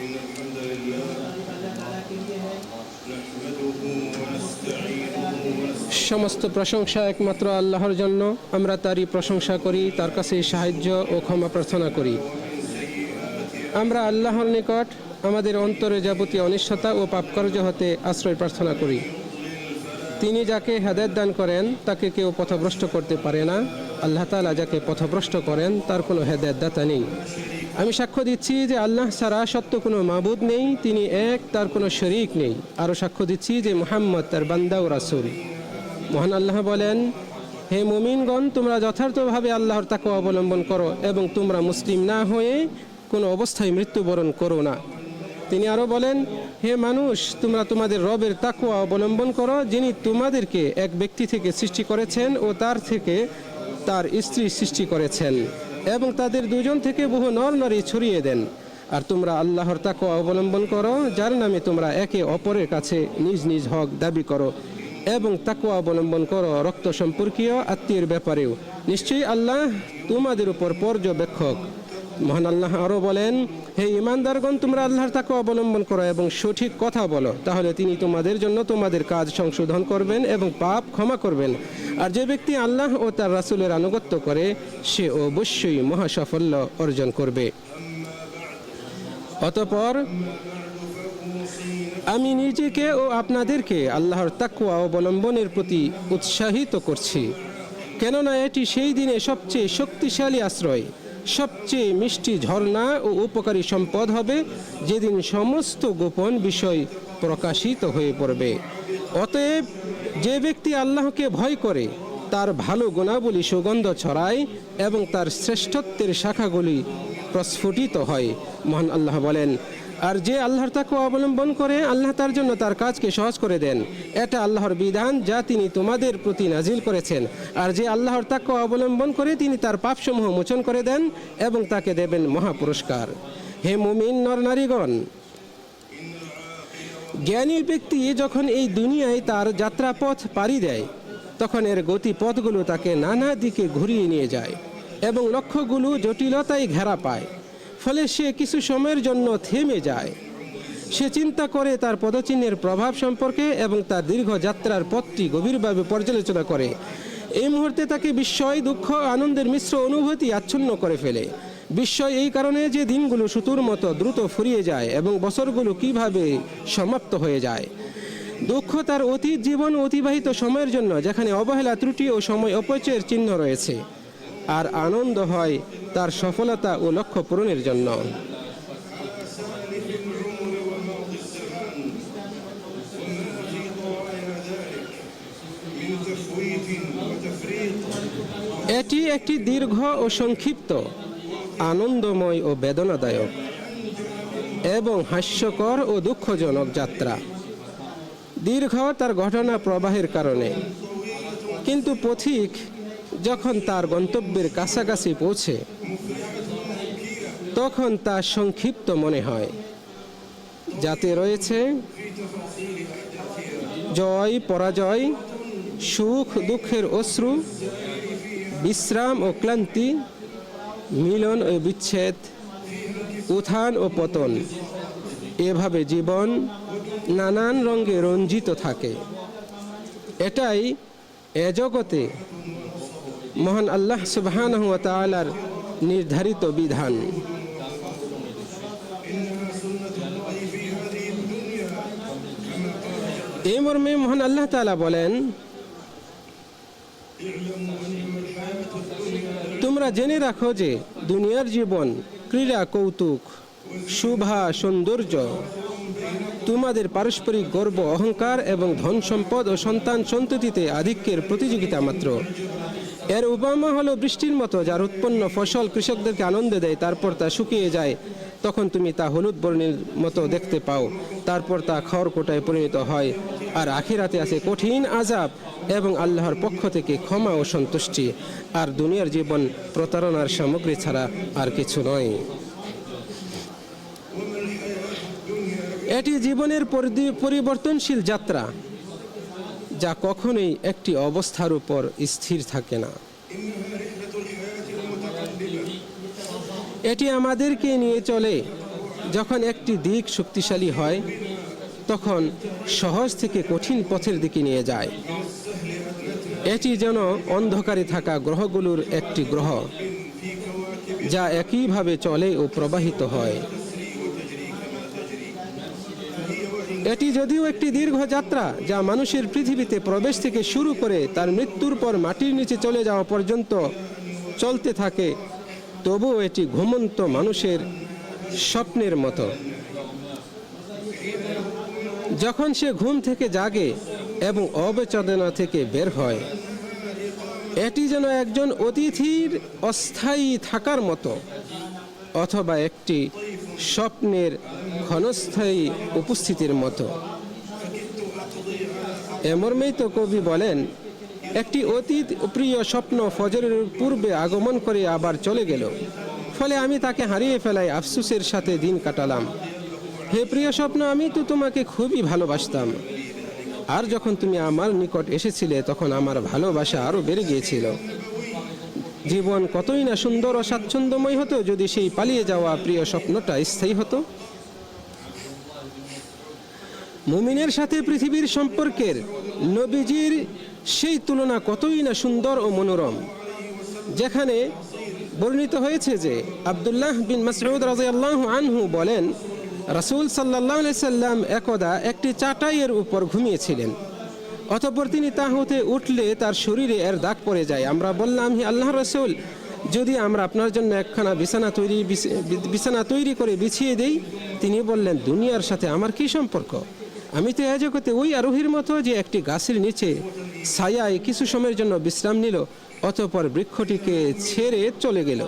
إن الحمد لله نحمده ونستعينه সমস্ত প্রশংসা একমাত্র আল্লাহর জন্য। আমরা তারই প্রশংসা করি, তার কাছে সাহায্য ও ক্ষমা প্রার্থনা করি। আমরা আল্লাহর নিকট আমাদের অন্তরে যাবতীয় অনিষ্টতা ও পাপকার্য হতে আশ্রয় প্রার্থনা করি। তিনি যাকে হেদায়েত দান করেন তাকে কেউ পথভ্রষ্ট করতে পারে না। আল্লাহ তাআলা যাকে পথভ্রষ্ট করেন তার কোনো হেদায়েত দাতা নেই। আমি সাক্ষ্য দিচ্ছি যে আল্লাহ ছাড়া সত্য কোনো মাবুদ নেই, তিনি এক, তার কোনো শরীক নেই। আরও সাক্ষ্য দিচ্ছি যে মুহাম্মদ তার বান্দা ও রাসূল। মহান আল্লাহ বলেন, হে মুমিনগণ, তোমরা যথার্থভাবে আল্লাহর তাকওয়া অবলম্বন করো এবং তোমরা মুসলিম না হয়ে কোনো অবস্থায় মৃত্যুবরণ করো না। তিনি আরও বলেন, হে মানুষ, তোমরা তোমাদের রবের তাকওয়া অবলম্বন করো, যিনি তোমাদেরকে এক ব্যক্তি থেকে সৃষ্টি করেছেন ও তার থেকে তার স্ত্রী সৃষ্টি করেছেন এবং তাদের দুজন থেকে বহু নর নারী ছড়িয়ে দেন। আর তোমরা আল্লাহর তাকওয়া অবলম্বন করো, যার নামে তোমরা একে অপরের কাছে নিজ নিজ হক দাবি করো, এবং তাকওয়া অবলম্বন করো রক্ত সম্পর্কীয় আত্মীয়ের ব্যাপারেও। নিশ্চয়ই আল্লাহ তোমাদের উপর পর্যবেক্ষক। মহান আল্লাহ আরও বলেন, হে ঈমানদারগণ, তোমরা আল্লাহর তাকওয়া অবলম্বন করো এবং সঠিক কথা বলো, তাহলে তিনি তোমাদের জন্য তোমাদের কাজ সংশোধন করবেন এবং পাপ ক্ষমা করবেন। আর যে ব্যক্তি আল্লাহ ও তার রাসূলের আনুগত্য করে সে অবশ্যই মহাসাফল্য অর্জন করবে। অতঃপর আমি নিজেকে ও আপনাদেরকে আল্লাহর তাকওয়া অবলম্বনের প্রতি উৎসাহিত করছি, কেননা এটি সেই দিনে সবচেয়ে শক্তিশালী আশ্রয়, সবচেয়ে মিষ্টি ঝর্ণা ও উপকারী সম্পদ হবে, যেদিন সমস্ত গোপন বিষয় প্রকাশিত হয়ে পড়বে। অতএব যে ব্যক্তি আল্লাহকে ভয় করে, তার ভালো গুণাবলী সুগন্ধ ছড়ায় এবং তার শ্রেষ্ঠত্বের শাখাগুলি প্রস্ফুটিত হয়। মহান আল্লাহ বলেন, আর যে আল্লাহর তাকওয়া অবলম্বন করে আল্লাহ তার জন্য তার কাজকে সহজ করে দেন। এটা আল্লাহর বিধান যা তিনি তোমাদের প্রতি নাজিল করেছেন। আর যে আল্লাহর তাকওয়া অবলম্বন করে তিনি তার পাপসমূহ মোচন করে দেন এবং তাকে দেবেন মহাপুরস্কার। হে মুমিন নরনারীগণ, জ্ঞানী ব্যক্তি যখন এই দুনিয়ায় তার যাত্রাপথ পাড়ি দেয়, তখন এর গতিপথগুলো তাকে নানা দিকে ঘুরিয়ে নিয়ে যায় এবং লক্ষ্যগুলো জটিলতায় ঘেরা পায়। ফলে সে কিছু সময়ের জন্য থেমে যায়। সে চিন্তা করে তার পদচিহ্নের প্রভাব সম্পর্কে এবং তার দীর্ঘ যাত্রার পথটি গভীরভাবে পর্যালোচনা করে। এই মুহূর্তে তাকে বিস্ময়, দুঃখ, আনন্দের মিশ্র অনুভূতি আচ্ছন্ন করে ফেলে। বিস্ময় এই কারণে যে দিনগুলো সুতোর মতো দ্রুত ফুরিয়ে যায় এবং বছরগুলো কিভাবে সমাপ্ত হয়ে যায়। দুঃখ তার অতীত জীবন অতিবাহিত সময়ের জন্য, যেখানে অবহেলা, ত্রুটি ও সময় অপচয়ের চিহ্ন রয়েছে। আর আনন্দ হয় তার সফলতা ও লক্ষ্য পূরণের জন্য। এটি একটি দীর্ঘ ও সংক্ষিপ্ত, আনন্দময় ও বেদনাদায়ক এবং হাস্যকর ও দুঃখজনক যাত্রা। দীর্ঘ তার ঘটনা প্রবাহের কারণে, কিন্তু পথিক যখন তার গন্তব্যের কাছাকাছি পৌঁছে তখন তা সংক্ষিপ্ত মনে হয়। যাতে রয়েছে জয় পরাজয়, সুখ দুঃখের অশ্রু, বিশ্রাম ও ক্লান্তি, মিলন ও বিচ্ছেদ, উত্থান ও পতন। এভাবে জীবন নানান রঙে রঞ্জিত থাকে। এটাই এ জগতে মহান আল্লাহ সুবহানাহু ওয়া তাআলার নির্ধারিত বিধান। এই মর্মে মহান আল্লাহ তাআলা বলেন, তোমরা জেনে রাখো যে দুনিয়ার জীবন ক্রীড়া, কৌতুক, শোভা, সৌন্দর্য, তোমাদের পারস্পরিক গর্ব, অহংকার এবং ধন সম্পদ ও সন্তান সন্ততিতে আধিক্যের প্রতিযোগিতা মাত্র। এর উপমা হলো বৃষ্টির মতো, যার উৎপন্ন ফসল কৃষকদেরকে আনন্দ দেয়, তারপর তা শুকিয়ে যায়। তখন তুমি তা হলুদ বর্ণের মতো দেখতে পাও, তারপর তা খড়কুটায় পরিণত হয়। আর আখিরাতে আছে কঠিন আযাব এবং আল্লাহর পক্ষ থেকে ক্ষমা ও সন্তুষ্টি। আর দুনিয়ার জীবন প্রতারণার সামগ্রী ছাড়া আর কিছু নয়। এটি জীবনের পরিবর্তনশীল যাত্রা, যা কখনোই একটি অবস্থার উপর স্থির থাকে না। এটি আমাদেরকে নিয়ে চলে যখন একটি দিক শক্তিশালী হয় তখন সহজ থেকে কঠিন পথের দিকে নিয়ে যায়। এটি যেন অন্ধকারে থাকা গ্রহগুলোর একটি গ্রহ যা একইভাবে চলে ও প্রবাহিত হয়। এটি যদিও একটি দীর্ঘ যাত্রা যা মানুষের পৃথিবীতে প্রবেশ থেকে শুরু করে তার মৃত্যুর পর মাটির নিচে চলে যাওয়া পর্যন্ত চলতে থাকে, তবুও এটি ঘুমন্ত মানুষের স্বপ্নের মতো। যখন সে ঘুম থেকে জাগে এবং অবেচেতনা থেকে বের হয়, এটি যেন একজন অতিথির অস্থায়ী থাকার মতো অথবা একটি স্বপ্নের ক্ষণস্থায়ী উপস্থিতির মতো। মর্মেই তো কবি বলেন, একটি অতি প্রিয় স্বপ্ন ফজরের পূর্বে আগমন করে আবার চলে গেল, ফলে আমি তাকে হারিয়ে ফেলাই আফসোসের সাথে দিন কাটালাম। হে প্রিয় স্বপ্ন, আমি তো তোমাকে খুবই ভালোবাসতাম, আর যখন তুমি আমার নিকট এসেছিলে তখন আমার ভালোবাসা আরও বেড়ে গিয়েছিল। জীবন কতই না সুন্দর ও স্বাচ্ছন্দ্যময় হতো যদি সেই পালিয়ে যাওয়া প্রিয় স্বপ্নটা স্থায়ী হতো। মুমিনের সাথে পৃথিবীর সম্পর্কের নবীজির সেই তুলনা কতই না সুন্দর ও মনোরম, যেখানে বর্ণিত হয়েছে যে আব্দুল্লাহ বিন মাসউদ রাদিয়াল্লাহু আনহু বলেন, রাসূল সাল্লাল্লাহু আলাইহি সাল্লাম একদা একটি চাটাইয়ের উপর ঘুমিয়েছিলেন। অতঃপর তিনি তা হতে উঠলে তার শরীরে এর দাগ পড়ে যায়। আমরা বললাম, হে আল্লাহর রাসূল, যদি আমরা আপনার জন্য একখানা বিছানা তৈরি করে বিছিয়ে দেই? তিনি বললেন, দুনিয়ার সাথে আমার কি সম্পর্ক? আমি তো এ জগতে ওই আরোহীর মতো যে একটি গাছের নিচে ছায়ায় কিছু সময়ের জন্য বিশ্রাম নিল, অতঃপর বৃক্ষটিকে ছেড়ে চলে গেল।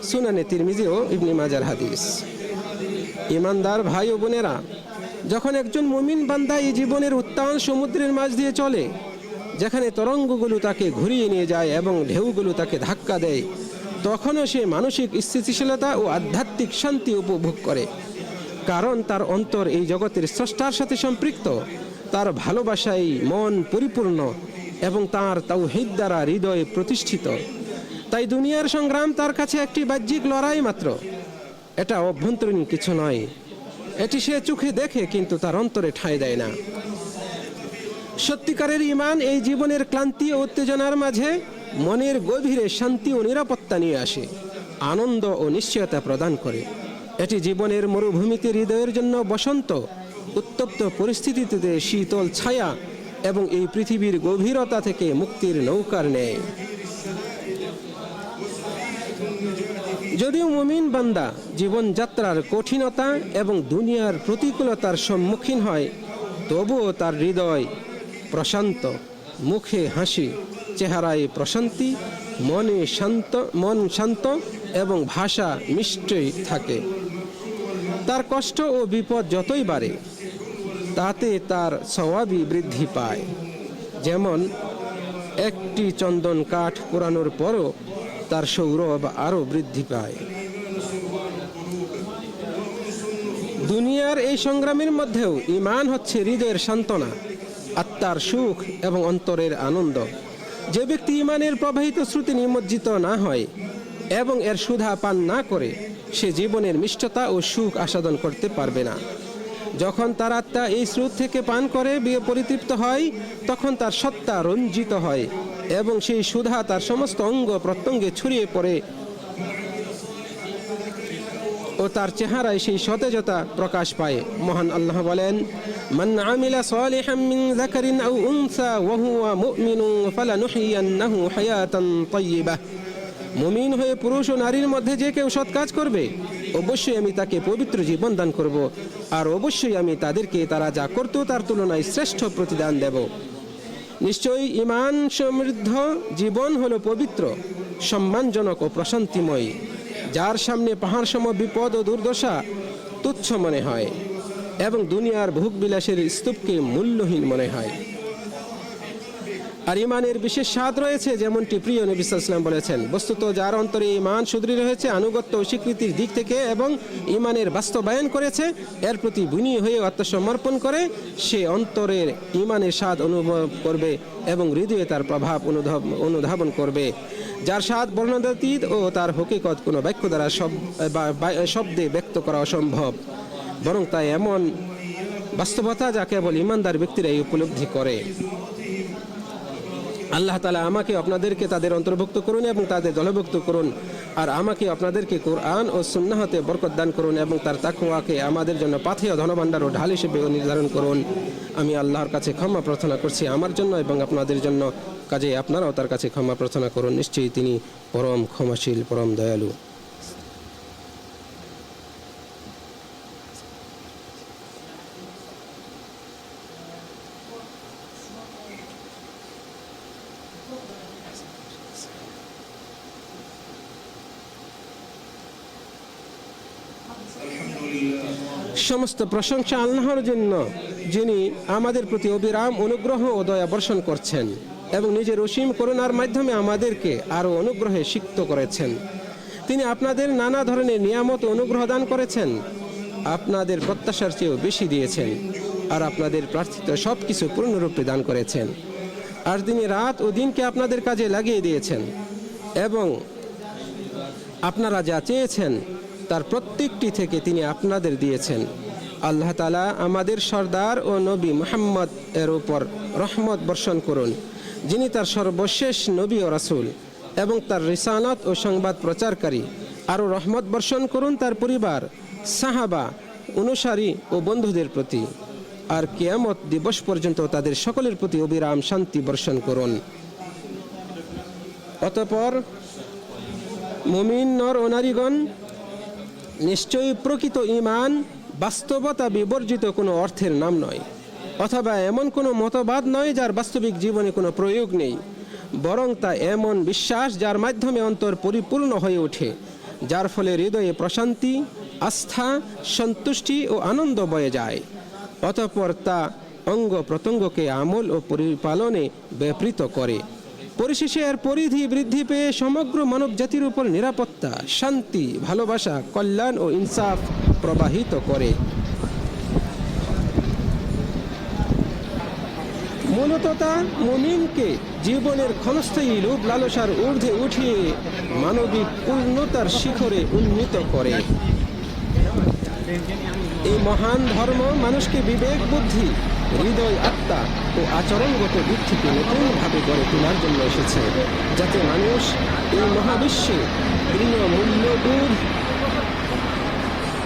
সুনানে তিরমিজি ও ইবনে মাজার হাদিস। ইমানদার ভাই ও বোনেরা, যখন একজন মুমিন বান্দা এই জীবনের উত্তাল সমুদ্রের মাঝ দিয়ে চলে, যেখানে তরঙ্গগুলো তাকে ঘুরিয়ে নিয়ে যায় এবং ঢেউগুলো তাকে ধাক্কা দেয়, তখনও সে মানসিক স্থিতিশীলতা ও আধ্যাত্মিক শান্তি উপভোগ করে, কারণ তার অন্তর এই জগতের স্রষ্টার সাথে সম্পৃক্ত। তার ভালোবাসায় মন পরিপূর্ণ এবং তার তাওহীদ দ্বারা হৃদয় প্রতিষ্ঠিত। তাই দুনিয়ার সংগ্রাম তার কাছে একটি বাহ্যিক লড়াই মাত্র, এটা অভ্যন্তরীণ কিছু নয়। এটি সে চোখে দেখে কিন্তু তার অন্তরে ঠাঁই দেয় না। সত্যিকারের ঈমান এই জীবনের ক্লান্তি ও উত্তেজনার মাঝে মনের গভীরে শান্তি ও নিরাপত্তা নিয়ে আসে, আনন্দ ও নিশ্চয়তা প্রদান করে। এটি জীবনের মরুভূমিতে হৃদয়ের জন্য বসন্ত, উত্তপ্ত পরিস্থিতিতে শীতল ছায়া এবং এই পৃথিবীর গভীরতা থেকে মুক্তির নৌকার ন্যায়। যদিও মুমিন বান্দা জীবনযাত্রার কঠিনতা এবং দুনিয়ার প্রতিকূলতার সম্মুখীন হয়, তবুও তার হৃদয় প্রশান্ত, মুখে হাসি, চেহারায় প্রশান্তি, মন শান্ত এবং ভাষা মিষ্টি থাকে। তার কষ্ট ও বিপদ যতই বাড়ে, তাতে তার সওয়াবই বৃদ্ধি পায়। যেমন একটি চন্দন কাঠ পোড়ানোর পরও তার সৌরভ আরও বৃদ্ধি পায়। দুনিয়ার এই সংগ্রামের মধ্যেও ঈমান হচ্ছে হৃদয়ের সান্ত্বনা, আত্মার সুখ এবং অন্তরের আনন্দ। যে ব্যক্তি ঈমানের প্রবাহিত স্রোতে নিমজ্জিত না হয় এবং এর সুধা পান না করে, সে জীবনের মিষ্টতা ও সুখ আস্বাদন করতে পারবে না। যখন তার আত্মা এই স্রোত থেকে পান করে পরিতৃপ্ত হয়, তখন তার সত্তা রঞ্জিত হয় এবং সেই সুধা তার সমস্ত অঙ্গ প্রত্যঙ্গে ছড়িয়ে পড়ে ও তার চেহারায় সেই সতেজতা প্রকাশ পায়। মহান আল্লাহ বলেন, মান আমিলা সালিহাম মিন যাকারিন আও উনসা ওয়া হুয়া মুমিনুন ফালানুহইয়ান্নাহু হায়াতান তাইয়্যিবাহ। মুমিন হয়ে পুরুষ ও নারীর মধ্যে যে কেউ সৎ কাজ করবে, অবশ্যই আমি তাকে পবিত্র জীবন দান করব, আর অবশ্যই আমি তাদেরকে তারা যা করত তার তুলনায় শ্রেষ্ঠ প্রতিদান দেব। নিশ্চয়ই ঈমান সমৃদ্ধ জীবন হলো পবিত্র, সম্মানজনক ও প্রশান্তিময়, যার সামনে পাহাড় সম বিপদ ও দুর্দশা তুচ্ছ মনে হয় এবং দুনিয়ার ভোগ বিলাসের স্তূপকে মূল্যহীন মনে হয়। আর ইমানের বিশেষ স্বাদ রয়েছে, যেমনটি প্রিয় নবী সাল্লাল্লাহু আলাইহি ওয়াসাল্লাম বলেছেন, বস্তুত যার অন্তরে ইমান সুদৃঢ় হয়েছে আনুগত্য ও স্বীকৃতির দিক থেকে এবং ইমানের বাস্তবায়ন করেছে, এর প্রতি বিনয়ী হয়ে আত্মসমর্পণ করে, সে অন্তরের ইমানের স্বাদ অনুভব করবে এবং হৃদয়ে তার প্রভাব অনুধাবন করবে, যার স্বাদ বর্ণনাতীত ও তার হকিকত কোনো বাক্য দ্বারা শব্দে ব্যক্ত করা অসম্ভব, বরং তা এমন বাস্তবতা যা কেবল ইমানদার ব্যক্তিরাই উপলব্ধি করে। আল্লাহ তাআলা আমাকে আপনাদেরকে তাদের অন্তর্ভুক্ত করুন এবং তাদের দলভুক্ত করুন, আর আমাকে আপনাদেরকে কোরআন ও সুন্নাহতে বরকত দান করুন এবং তার তাকওয়াকে আমাদের জন্য পাথেয় ধনভাণ্ডার ও ঢাল হিসেবে নির্ধারণ করুন। আমি আল্লাহর কাছে ক্ষমা প্রার্থনা করছি আমার জন্য এবং আপনাদের জন্য, কাজে আপনারাও তার কাছে ক্ষমা প্রার্থনা করুন, নিশ্চয়ই তিনি পরম ক্ষমাশীল, পরম দয়ালু। সমস্ত প্রশংসা আল্লাহর জন্য, যিনি আমাদের প্রতি অবিরাম অনুগ্রহ ও দয়া বর্ষণ করছেন এবং নিজের অসীম করুণার মাধ্যমে আমাদেরকে আরও অনুগ্রহে সিক্ত করেছেন। তিনি আপনাদের নানা ধরনের নিয়ামত ও অনুগ্রহ দান করেছেন, আপনাদের প্রত্যাশার চেয়েও বেশি দিয়েছেন, আর আপনাদের প্রার্থিত সব কিছু পূর্ণরূপে দান করেছেন। আর তিনি রাত ও দিনকে আপনাদের কাজে লাগিয়ে দিয়েছেন এবং আপনারা যা চেয়েছেন তার প্রত্যেকটি থেকে তিনি আপনাদের দিয়েছেন। আল্লাহ তাআলা আমাদের সর্দার ও নবী মুহাম্মদ এর উপর রহমত বর্ষণ করুন, যিনি তার সর্বশেষ নবী ও রাসূল এবং তার রিসালাত ও সংবাদ প্রচারকারী। আরও রহমত বর্ষণ করুন তার পরিবার, সাহাবা, অনুসারী ও বন্ধুদের প্রতি, আর কিয়ামত দিবস পর্যন্ত তাদের সকলের প্রতি অবিরাম শান্তি বর্ষণ করুন। অতঃপর মুমিন নর ও নারীগণ, নিশ্চয়ই প্রকৃত ঈমান বাস্তবতা বিবর্জিত কোনো অর্থের নাম নয়, অথবা এমন কোনো মতবাদ নয় যার বাস্তবিক জীবনে কোনো প্রয়োগ নেই, বরং তা এমন বিশ্বাস যার মাধ্যমে অন্তর পরিপূর্ণ হয়ে ওঠে, যার ফলে হৃদয়ে প্রশান্তি, আস্থা, সন্তুষ্টি ও আনন্দ বয়ে যায়। অতঃপর তা অঙ্গ প্রত্যঙ্গকে আমল ও পরিপালনে ব্যাপৃত করে। পরিশেষে এর পরিধি বৃদ্ধি পেয়ে সমগ্র মানব জাতির উপর নিরাপত্তা, শান্তি, ভালোবাসা, কল্যাণ ও ইনসাফ প্রবাহিত করে। মূলত তা মুমিনকে জীবনের ক্ষণস্থায়ী লোভ লালসার ঊর্ধ্বে উঠিয়ে মানবিক পূর্ণতার শিখরে উন্নীত করে। এই মহান ধর্ম মানুষকে বিবেক, বুদ্ধি, হৃদয়, আত্মা ও আচরণগত দিক থেকে নতুনভাবে গড়ে তোলার জন্য এসেছে, যাতে মানুষ এই মহাবিশ্বে দৃঢ় মূল্যবোধ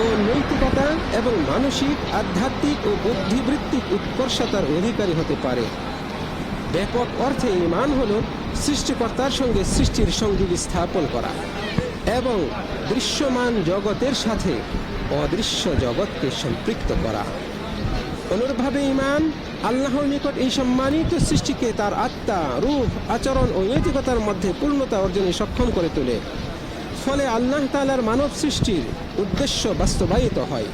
ও নৈতিকতা এবং মানসিক, আধ্যাত্মিক ও বুদ্ধিবৃত্তিক উৎকর্ষতার অধিকারী হতে পারে। ব্যাপক অর্থে ঈমান হল সৃষ্টিকর্তার সঙ্গে সৃষ্টির সংযোগ স্থাপন করা এবং দৃশ্যমান জগতের সাথে অদৃশ্য জগৎকে সম্পৃক্ত করা। অনুরূপভাবে ঈমান আল্লাহর নিকট এই সম্মানিত সৃষ্টিকে তার আত্মা, রূহ, আচরণ ও নৈতিকতার মধ্যে পূর্ণতা অর্জনে সক্ষম করে তোলে। ফলে আল্লাহ তাআলার মানব সৃষ্টির উদ্দেশ্য বাস্তবায়িত হয়।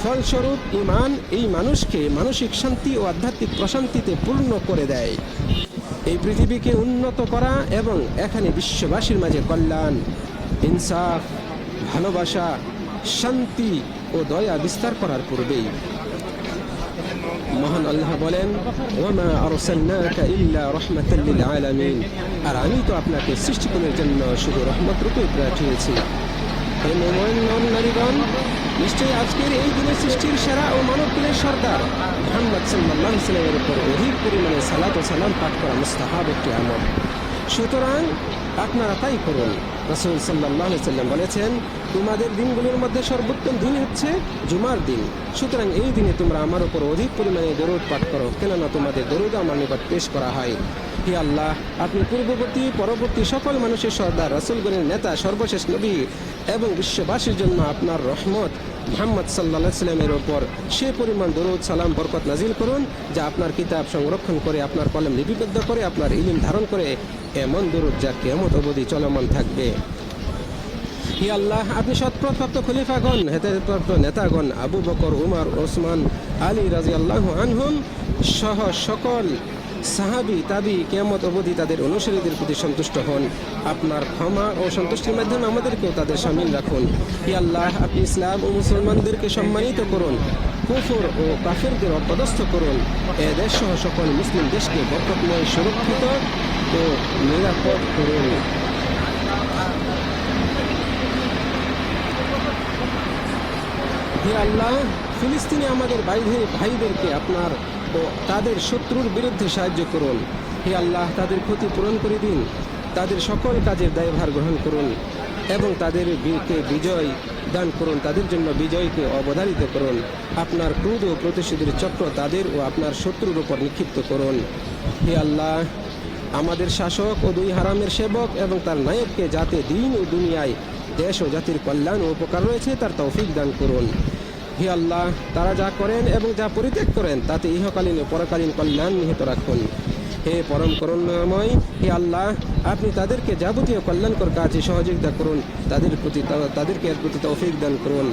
ফলস্বরূপ ঈমান এই মানুষকে মানসিক শান্তি ও আধ্যাত্মিক প্রশান্তিতে পূর্ণ করে দেয়। এই পৃথিবীকে উন্নত করা এবং এখানে বিশ্ববাসীর মাঝে কল্যাণ, ইনসাফ, ভালোবাসা, শান্তি ও দয়া বিস্তার করার পূর্বেই মহান আল্লাহ বলেন, ওয়ামা আরসালনাকা ইল্লা রাহমাতাল লিল আলামিন, আর আমি তো আপনাকে সৃষ্টিকুলের জন্য শুধু রহমত রূপে পাঠিয়েছি। হে মুমিন নারীগণ, নিশ্চয়ই আজকের এই দিনে সৃষ্টির সেরা ও মানবকুলের সর্দার মুহাম্মদ সাল্লাল্লাহু আলাইহি ওয়াসাল্লামের উপর অধিক পরিমাণে সালাত ও সালাম পাঠ করা মুস্তাহাব একটি আমল। সুতরাং আপনারা তাই করুন। রাসূল সাল্লাল্লাহু আলাইহি ওয়াসাল্লাম বলেছেন, তোমাদের দিনগুলোর মধ্যে সর্বোত্তম দিন হচ্ছে জুমার দিন। সুতরাং এই দিনে তোমরা আমার উপর অধিক পরিমাণে দরুদ পাঠ করো, কেননা তোমাদের দরুদ আমার নিকট পেশ করা হয়। হে আল্লাহ, আপনি পূর্ববর্তী পরবর্তী সকল মানুষের সর্দার, রাসূলগণের নেতা, সর্বশেষ নবী এবং বিশ্ববাসীর জন্য আপনার রহমত মুহাম্মদ সাল্লাল্লাহু আলাইহি ওয়াসাল্লামের উপর সে পরিমাণ দরুদ, সালাম, বরকত নাজিল করুন, যা আপনার কিতাব সংরক্ষণ করে, আপনার কলম লিপিবদ্ধ করে, আপনার ইলম ধারণ করে, এমন দরুদ যা কিয়ামত অবধি চলমান থাকবে। হে আল্লাহ, আপনি সৎপ্রদপ্রাপ্ত খলিফাগণ, হেদায়েতপ্রাপ্ত নেতাগণ আবু বকর, উমর, ওসমান, আলী রাদিয়াল্লাহু আনহুম সহ সকল সাহাবি তাবি কিয়ামত অবধি তাদের অনুসারীদের প্রতি সন্তুষ্ট হন। আপনার ক্ষমা ও সন্তুষ্টির মাধ্যমে আমাদেরকেও তাদের সামিল রাখুন। হে আল্লাহ, আপনি ইসলাম ও মুসলমানদেরকে সম্মানিত করুন, কুফর ও কাফেরদের অপদস্থ করুন। এ দেশ সহ সকল মুসলিম দেশকে বরকতময়, সুরক্ষিত ও নিরাপদ করুন। হে আল্লাহ, ফিলিস্তিনে আমাদের ভাইদেরকে আপনার ও তাদের শত্রুর বিরুদ্ধে সাহায্য করুন। হে আল্লাহ, তাদের ক্ষতি পূরণ করে দিন, তাদের সকল কাজের দায়ভার গ্রহণ করুন এবং তাদেরকে বিজয় দান করুন, তাদের জন্য বিজয়কে অবধারিত করুন। আপনার ক্রোধ ও প্রতিশোধের চক্র তাদের ও আপনার শত্রুর উপর নিক্ষিপ্ত করুন। হে আল্লাহ, আমাদের শাসক ও দুই হারামের সেবক এবং তার নায়ককে যাতে দিন ও দুনিয়ায় দেশ ও জাতির কল্যাণ ও উপকার রয়েছে তার তৌফিক দান করুন। হে আল্লাহ, তারা যা করেন এবং যা পরিত্যাগ করেন তাতে ইহকালীন ও পরকালীন কল্যাণ নিহিত রাখুন। হে পরম করুণাময়, হে আল্লাহ, আপনি তাদেরকে যাবতীয় কল্যাণকর কাজে সহযোগিতা করুন, তাদেরকে এর প্রতি তৌফিক দান করুন।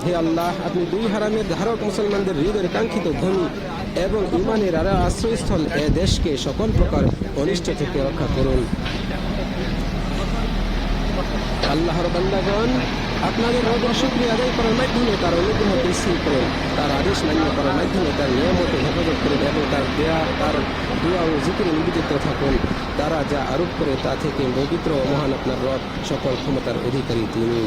হে আল্লাহ, আপনি দুই হারামের ধারক মুসলমানদের হৃদয়ের কাঙ্ক্ষিত ভূমি এবং ইমানের আশ্রয়স্থল এ দেশকে সকল প্রকার অনিষ্ট থেকে রক্ষা করুন। আল্লাহর বান্দাগণ, আপনাদের রবের শুকরিয়া আদায় করার মাধ্যমে তার অনুগ্রহকে স্থির করুন, তার আদেশ মান্য করার মাধ্যমে তার নিয়ামতে হেফাজত করুন এবং তার দোয়া ও জিকিরে নিবেদিত থাকুন। তারা যা আরোপ করে তা থেকে পবিত্র ও মহান আপনার রব, সকল ক্ষমতার অধিকারী তিনি।